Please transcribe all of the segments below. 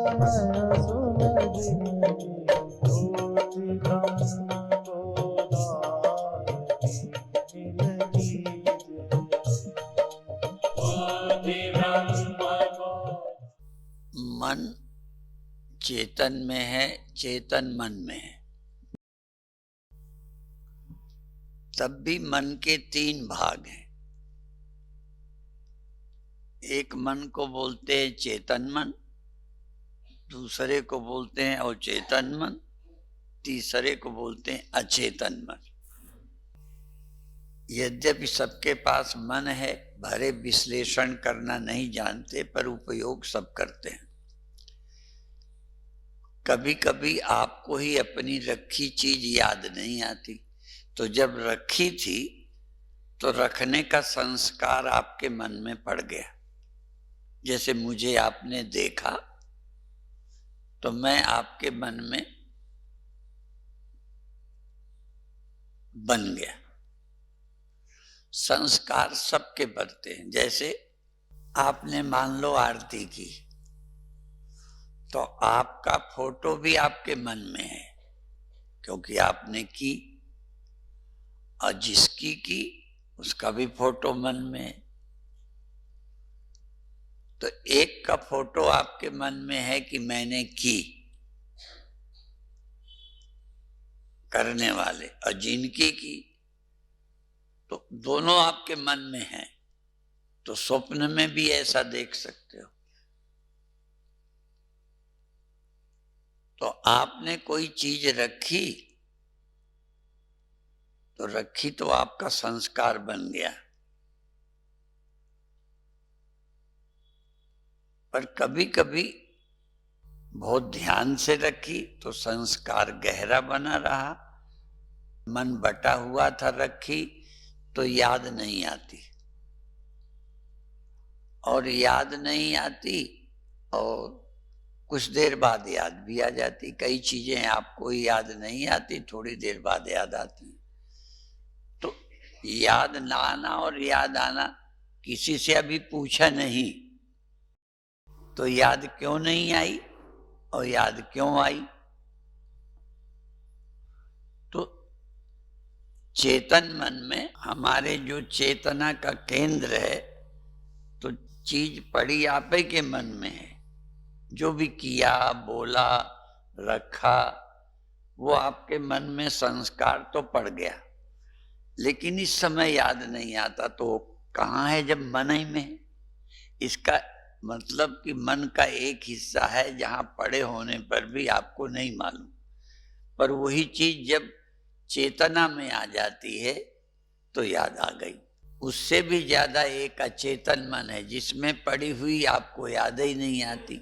नयन सुलगिन ज्योति ब्रह्म गोदावरी मिल मन चेतन में है, चेतन मन में है। तब भी मन के तीन भाग हैं। एक मन को बोलते हैं चेतन मन, दूसरे को बोलते हैं अचेतन मन, तीसरे को बोलते हैं अचेतन मन। यद्यपि सबके पास मन है, भरे विश्लेषण करना नहीं जानते, पर उपयोग सब करते हैं। कभी कभी आपको ही अपनी रखी चीज याद नहीं आती, तो जब रखी थी तो रखने का संस्कार आपके मन में पड़ गया। जैसे मुझे आपने देखा तो मैं आपके मन में बन गया। संस्कार सबके बनते हैं। जैसे आपने मान लो आरती की, तो आपका फोटो भी आपके मन में है, क्योंकि आपने की। और जिसकी की उसका भी फोटो मन में है। तो एक का फोटो आपके मन में है कि मैंने की, करने वाले, और जिनकी की तो दोनों आपके मन में हैं। तो स्वप्न में भी ऐसा देख सकते हो। तो आपने कोई चीज रखी तो रखी तो आपका संस्कार बन गया। पर कभी कभी बहुत ध्यान से रखी तो संस्कार गहरा बना रहा। मन बटा हुआ था, रखी तो याद नहीं आती, और याद नहीं आती और कुछ देर बाद याद भी आ जाती। कई चीजें आपको याद नहीं आती, थोड़ी देर बाद याद आती। तो याद ना आना और याद आना, किसी से अभी पूछा नहीं तो याद क्यों नहीं आई और याद क्यों आई। तो चेतन मन में हमारे जो चेतना का केंद्र है, तो चीज पड़ी आप ही के मन में है। जो भी किया, बोला, रखा, वो आपके मन में संस्कार तो पड़ गया, लेकिन इस समय याद नहीं आता। तो कहाँ है जब मन ही में है। इसका मतलब कि मन का एक हिस्सा है जहां पड़े होने पर भी आपको नहीं मालूम, पर वही चीज जब चेतना में आ जाती है तो याद आ गई। उससे भी ज्यादा एक अचेतन मन है जिसमें पड़ी हुई आपको याद ही नहीं आती।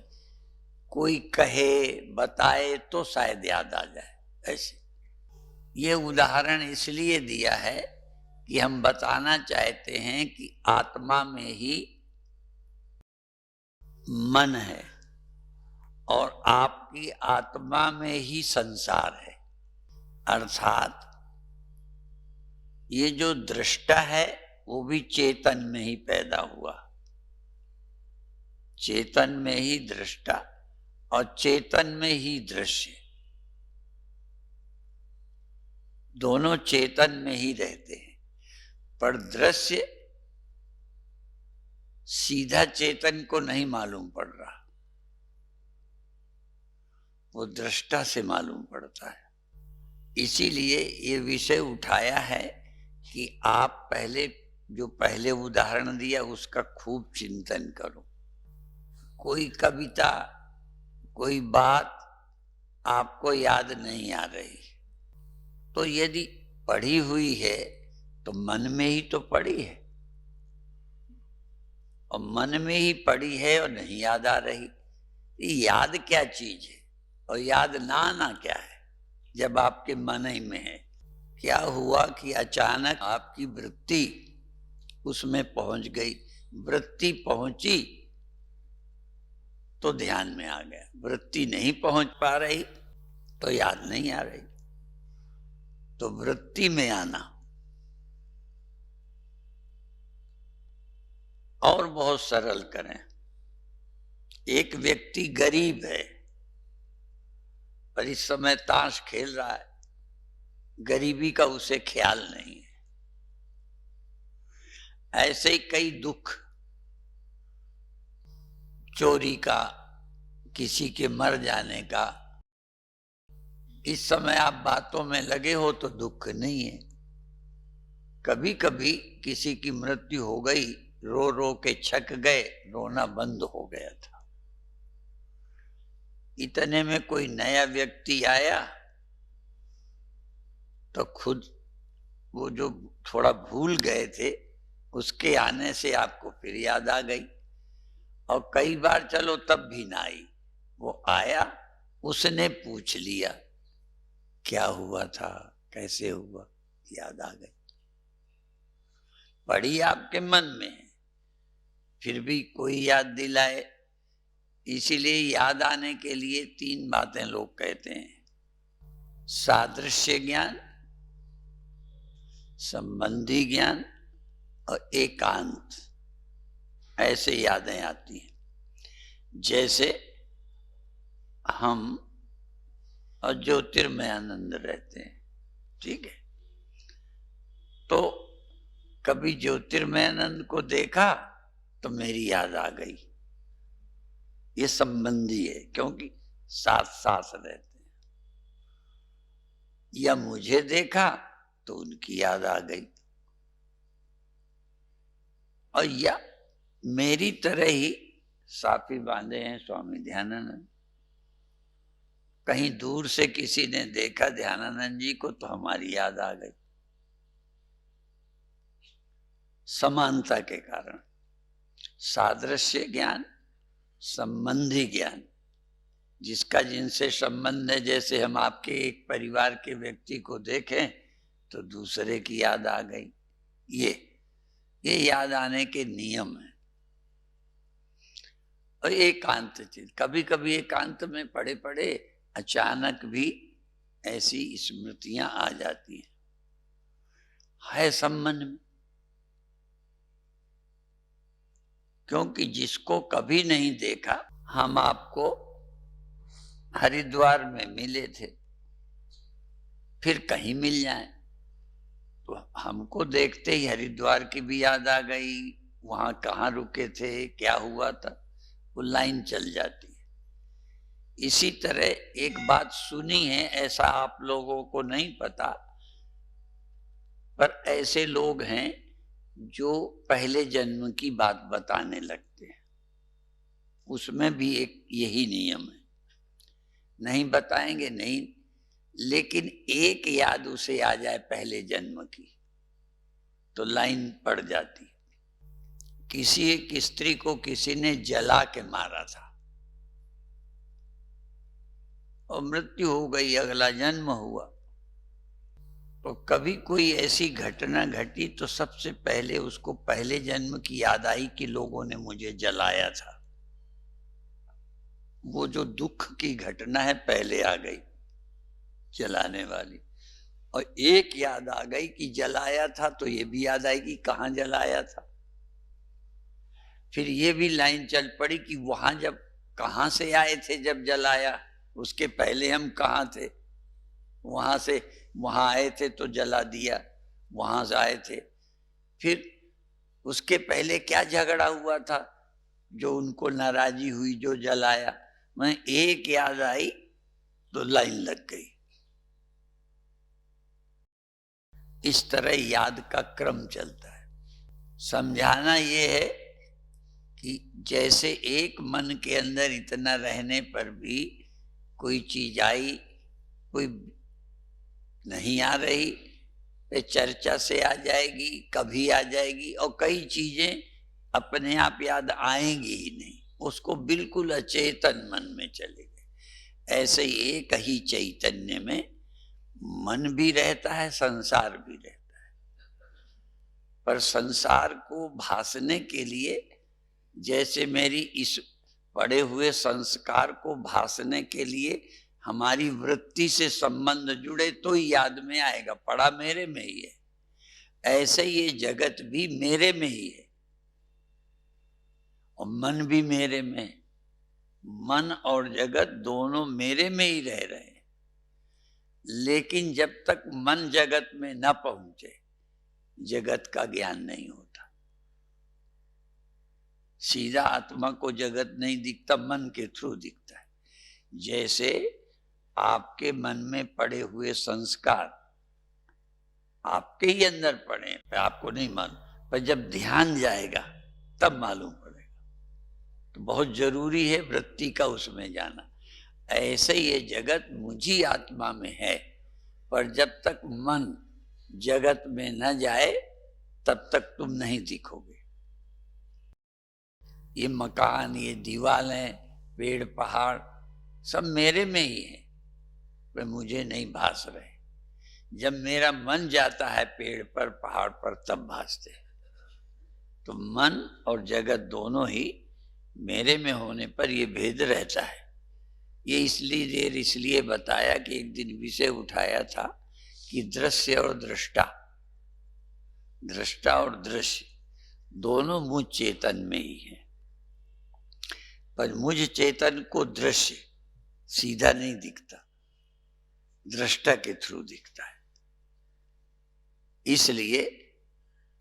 कोई कहे, बताए तो शायद याद आ जाए। ऐसे ये उदाहरण इसलिए दिया है कि हम बताना चाहते हैं कि आत्मा में ही मन है और आपकी आत्मा में ही संसार है। अर्थात ये जो दृष्टा है वो भी चेतन में ही पैदा हुआ। चेतन में ही दृष्टा और चेतन में ही दृश्य, दोनों चेतन में ही रहते हैं। पर दृश्य सीधा चेतन को नहीं मालूम पड़ रहा, वो दृष्टा से मालूम पड़ता है। इसीलिए ये विषय उठाया है कि आप पहले उदाहरण दिया उसका खूब चिंतन करो। कोई कविता, कोई बात आपको याद नहीं आ रही, तो यदि पढ़ी हुई है तो मन में ही तो पढ़ी है, और मन में ही पढ़ी है और नहीं याद आ रही। याद क्या चीज है और याद ना आना क्या है जब आपके मन ही में है। क्या हुआ कि अचानक आपकी वृत्ति उसमें पहुंच गई। वृत्ति पहुंची तो ध्यान में आ गया। वृत्ति नहीं पहुंच पा रही तो याद नहीं आ रही। तो वृत्ति में आना। और बहुत सरल करें, एक व्यक्ति गरीब है, पर इस समय ताश खेल रहा है, गरीबी का उसे ख्याल नहीं है। ऐसे ही कई दुख, चोरी का, किसी के मर जाने का, इस समय आप बातों में लगे हो तो दुख नहीं है। कभी कभी किसी की मृत्यु हो गई, रो रो के छक गए, रोना बंद हो गया था। इतने में कोई नया व्यक्ति आया तो खुद वो जो थोड़ा भूल गए थे, उसके आने से आपको फिर याद आ गई। और कई बार चलो तब भी ना आई, वो आया, उसने पूछ लिया क्या हुआ था, कैसे हुआ, याद आ गई। पड़ी आपके मन में, फिर भी कोई याद दिलाए। इसीलिए याद आने के लिए 3 बातें लोग कहते हैं: सादृश्य ज्ञान, संबंधी ज्ञान और एकांत। ऐसे यादें आती हैं। जैसे हम और ज्योतिर्मय आनंद रहते हैं, ठीक है, तो कभी ज्योतिर्मय आनंद को देखा तो मेरी याद आ गई। ये संबंधी है, क्योंकि साथ साथ रहते हैं। या मुझे देखा तो उनकी याद आ गई। और या मेरी तरह ही साफी बांधे हैं स्वामी ध्यानानंद, कहीं दूर से किसी ने देखा ध्यानानंद जी को तो हमारी याद आ गई, समानता के कारण। सादृश्य ज्ञान, संबंधी ज्ञान, जिसका जिनसे संबंध है। जैसे हम आपके एक परिवार के व्यक्ति को देखें तो दूसरे की याद आ गई। ये याद आने के नियम है। और एकांत चीज, कभी कभी एकांत में पड़े पड़े अचानक भी ऐसी स्मृतियां आ जाती हैं, है संबंध में। क्योंकि जिसको कभी नहीं देखा, हम आपको हरिद्वार में मिले थे, फिर कहीं मिल जाए तो हमको देखते ही हरिद्वार की भी याद आ गई, वहां कहाँ रुके थे, क्या हुआ था, वो लाइन चल जाती है। इसी तरह एक बात सुनी है, ऐसा आप लोगों को नहीं पता, पर ऐसे लोग हैं जो पहले जन्म की बात बताने लगते हैं। उसमें भी एक यही नियम है, नहीं बताएंगे नहीं, लेकिन एक याद उसे आ जाए पहले जन्म की तो लाइन पड़ जाती। किसी एक स्त्री को किसी ने जला के मारा था और मृत्यु हो गई, अगला जन्म हुआ। तो कभी कोई ऐसी घटना घटी तो सबसे पहले उसको पहले जन्म की याद आई कि लोगों ने मुझे जलाया था। वो जो दुख की घटना है पहले आ गई, जलाने वाली। और एक याद आ गई कि जलाया था, तो ये भी याद आएगी कहाँ जलाया था। फिर ये भी लाइन चल पड़ी कि वहां जब कहाँ से आए थे, जब जलाया, उसके पहले हम कहाँ थे, वहां से वहां आए थे तो जला दिया, वहां से आए थे। फिर उसके पहले क्या झगड़ा हुआ था जो उनको नाराजी हुई, जो जलाया। मैं एक याद आई तो लाइन लग गई। इस तरह याद का क्रम चलता है। समझाना ये है कि जैसे एक मन के अंदर इतना रहने पर भी कोई चीज आई, कोई नहीं आ रही, पे चर्चा से आ जाएगी, कभी आ जाएगी, और कई चीजें अपने आप याद आएंगी ही नहीं, उसको बिल्कुल अचेतन मन में चले गए। ऐसे ही एक ही चैतन्य में मन भी रहता है, संसार भी रहता है। पर संसार को भासने के लिए, जैसे मेरी इस पड़े हुए संस्कार को भासने के लिए हमारी वृत्ति से संबंध जुड़े तो ही याद में आएगा, पड़ा मेरे में ही है। ऐसे ये जगत भी मेरे में ही है और मन भी मेरे में। मन और जगत दोनों मेरे में ही रह रहे हैं। लेकिन जब तक मन जगत में न पहुंचे जगत का ज्ञान नहीं होता। सीधा आत्मा को जगत नहीं दिखता, मन के थ्रू दिखता है। जैसे आपके मन में पड़े हुए संस्कार आपके ही अंदर पड़े, आपको नहीं मालूम, पर जब ध्यान जाएगा तब मालूम पड़ेगा। तो बहुत जरूरी है वृत्ति का उसमें जाना। ऐसे ये जगत मुझी आत्मा में है, पर जब तक मन जगत में न जाए तब तक तुम नहीं दिखोगे। ये मकान, ये दीवारें, पेड़ पहाड़ सब मेरे में ही है, वे मुझे नहीं भास रहे। जब मेरा मन जाता है पेड़ पर, पहाड़ पर, तब भासते हैं। तो मन और जगत दोनों ही मेरे में होने पर ये भेद रहता है। ये इसलिए बताया कि एक दिन विषय उठाया था कि दृश्य और दृष्टा, दृष्टा और दृश्य दोनों मुझ चेतन में ही है, पर मुझ चेतन को दृश्य सीधा नहीं दिखता, दृष्टा के थ्रू दिखता है। इसलिए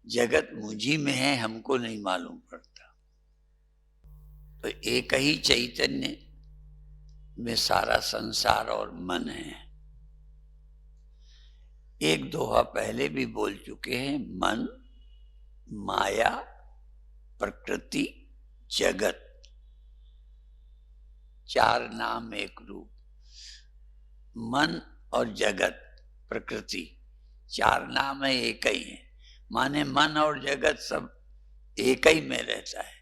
जगत मुझी में है, हमको नहीं मालूम पड़ता। तो एक ही चैतन्य में सारा संसार और मन है। एक दोहा पहले भी बोल चुके हैं, मन, माया, प्रकृति, जगत, चार नाम एक रूप। मन और जगत, प्रकृति, चार नाम है, एक ही है। माने मन और जगत सब एक ही में रहता है,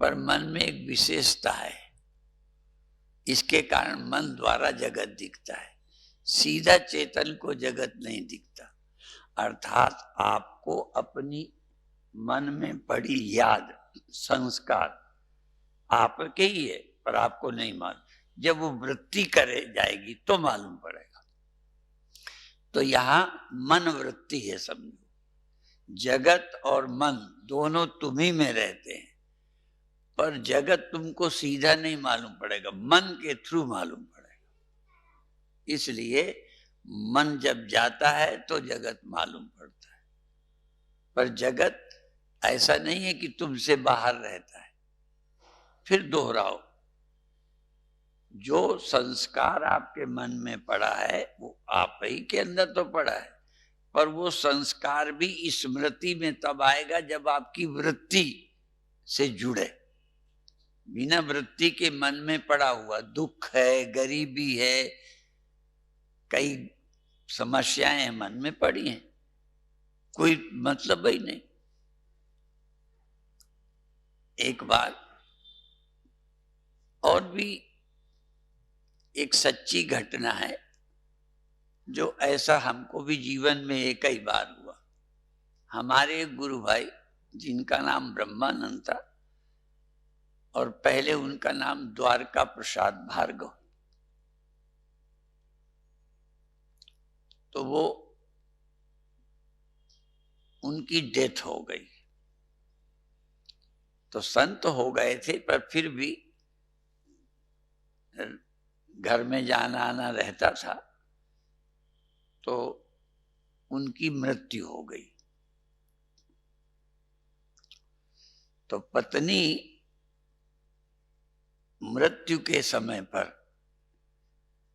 पर मन में एक विशेषता है। इसके कारण मन द्वारा जगत दिखता है, सीधा चेतन को जगत नहीं दिखता। अर्थात आपको अपनी मन में पड़ी याद, संस्कार आपके ही है, पर आपको नहीं मालूम। जब वो वृत्ति करे जाएगी तो मालूम पड़ेगा। तो यहां मन वृत्ति है, समझो। जगत और मन दोनों तुम्ही में रहते हैं, पर जगत तुमको सीधा नहीं मालूम पड़ेगा, मन के थ्रू मालूम पड़ेगा। इसलिए मन जब जाता है तो जगत मालूम पड़ता है, पर जगत ऐसा नहीं है कि तुमसे बाहर रहता है। फिर दोहराओ, जो संस्कार आपके मन में पड़ा है वो आप ही के अंदर तो पड़ा है, पर वो संस्कार भी स्मृति में तब आएगा जब आपकी वृत्ति से जुड़े। बिना वृत्ति के मन में पड़ा हुआ दुख है, गरीबी है, कई समस्याएं मन में पड़ी हैं, कोई मतलब ही नहीं। एक बार और भी एक सच्ची घटना है, जो ऐसा हमको भी जीवन में एक ही बार हुआ। हमारे एक गुरु भाई जिनका नाम ब्रह्मानंद था और पहले उनका नाम द्वारका प्रसाद भार्गव, तो वो उनकी डेथ हो गई। तो संत हो गए थे, पर फिर भी घर में जाना आना रहता था। तो उनकी मृत्यु हो गई। तो पत्नी मृत्यु के समय पर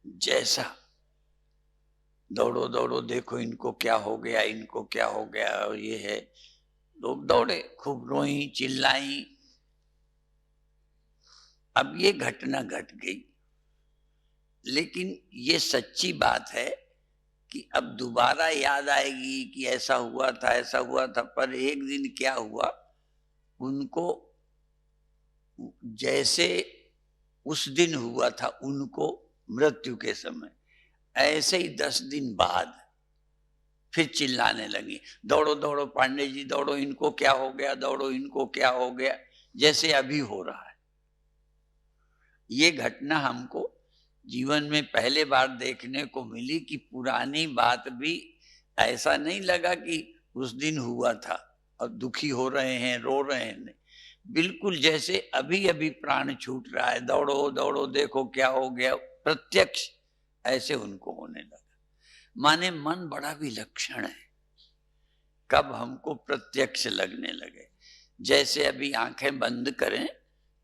जैसा दौड़ो दौड़ो, देखो इनको क्या हो गया, इनको क्या हो गया, और ये है, लोग दौड़े, खूब रोई, चिल्लाई। अब ये घटना घट गई, लेकिन ये सच्ची बात है कि अब दोबारा याद आएगी कि ऐसा हुआ था, ऐसा हुआ था। पर एक दिन क्या हुआ, उनको जैसे उस दिन हुआ था उनको मृत्यु के समय, ऐसे ही 10 दिन बाद फिर चिल्लाने लगी, दौड़ो दौड़ो पांडे जी, दौड़ो, इनको क्या हो गया, दौड़ो, इनको क्या हो गया, जैसे अभी हो रहा है। ये घटना हमको जीवन में पहले बार देखने को मिली कि पुरानी बात भी ऐसा नहीं लगा कि उस दिन हुआ था और दुखी हो रहे हैं, रो रहे हैं। बिल्कुल जैसे अभी अभी प्राण छूट रहा है, दौड़ो दौड़ो, देखो क्या हो गया, प्रत्यक्ष ऐसे उनको होने लगा। माने मन बड़ा विलक्षण है, कब हमको प्रत्यक्ष लगने लगे। जैसे अभी आंखें बंद करें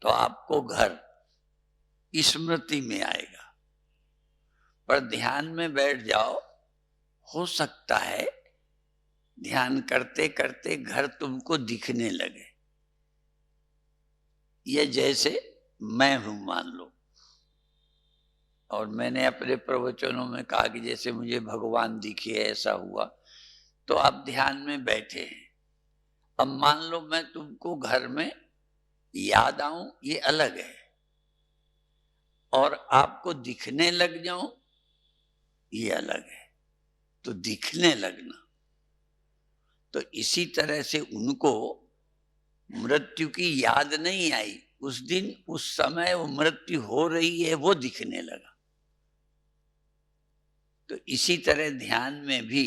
तो आपको घर स्मृति में आएगा, पर ध्यान में बैठ जाओ, हो सकता है ध्यान करते करते घर तुमको दिखने लगे। ये जैसे मैं हूं मान लो, और मैंने अपने प्रवचनों में कहा कि जैसे मुझे भगवान दिखे, ऐसा हुआ। तो आप ध्यान में बैठे हैं, अब मान लो मैं तुमको घर में याद आऊं, ये अलग है, और आपको दिखने लग जाऊं, ये अलग है। तो दिखने लगना, तो इसी तरह से उनको मृत्यु की याद नहीं आई उस दिन, उस समय वो मृत्यु हो रही है वो दिखने लगा। तो इसी तरह ध्यान में भी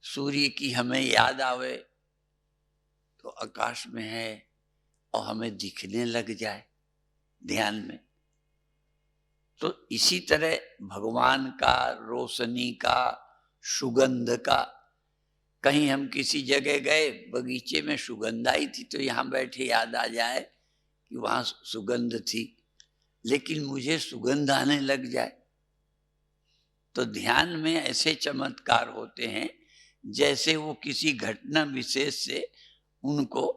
सूर्य की हमें याद आवे तो आकाश में है और हमें दिखने लग जाए ध्यान में। तो इसी तरह भगवान का, रोशनी का, सुगंध का, कहीं हम किसी जगह गए, बगीचे में सुगंध आई थी तो यहाँ बैठे याद आ जाए कि वहां सुगंध थी, लेकिन मुझे सुगंध आने लग जाए। तो ध्यान में ऐसे चमत्कार होते हैं जैसे वो किसी घटना विशेष से उनको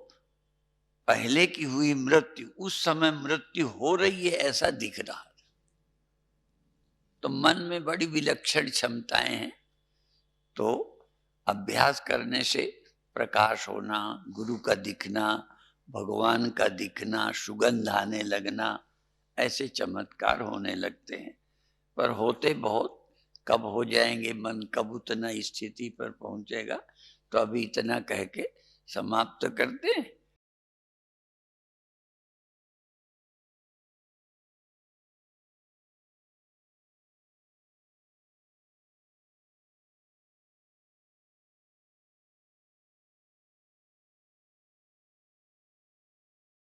पहले की हुई मृत्यु, उस समय मृत्यु हो रही है ऐसा दिख रहा है। तो मन में बड़ी विलक्षण क्षमताएं हैं। तो अभ्यास करने से प्रकाश होना, गुरु का दिखना, भगवान का दिखना, सुगंध आने लगना, ऐसे चमत्कार होने लगते हैं। पर होते बहुत, कब हो जाएंगे, मन कब उतना स्थिति पर पहुंचेगा। तो अभी इतना कह के समाप्त करते हैं।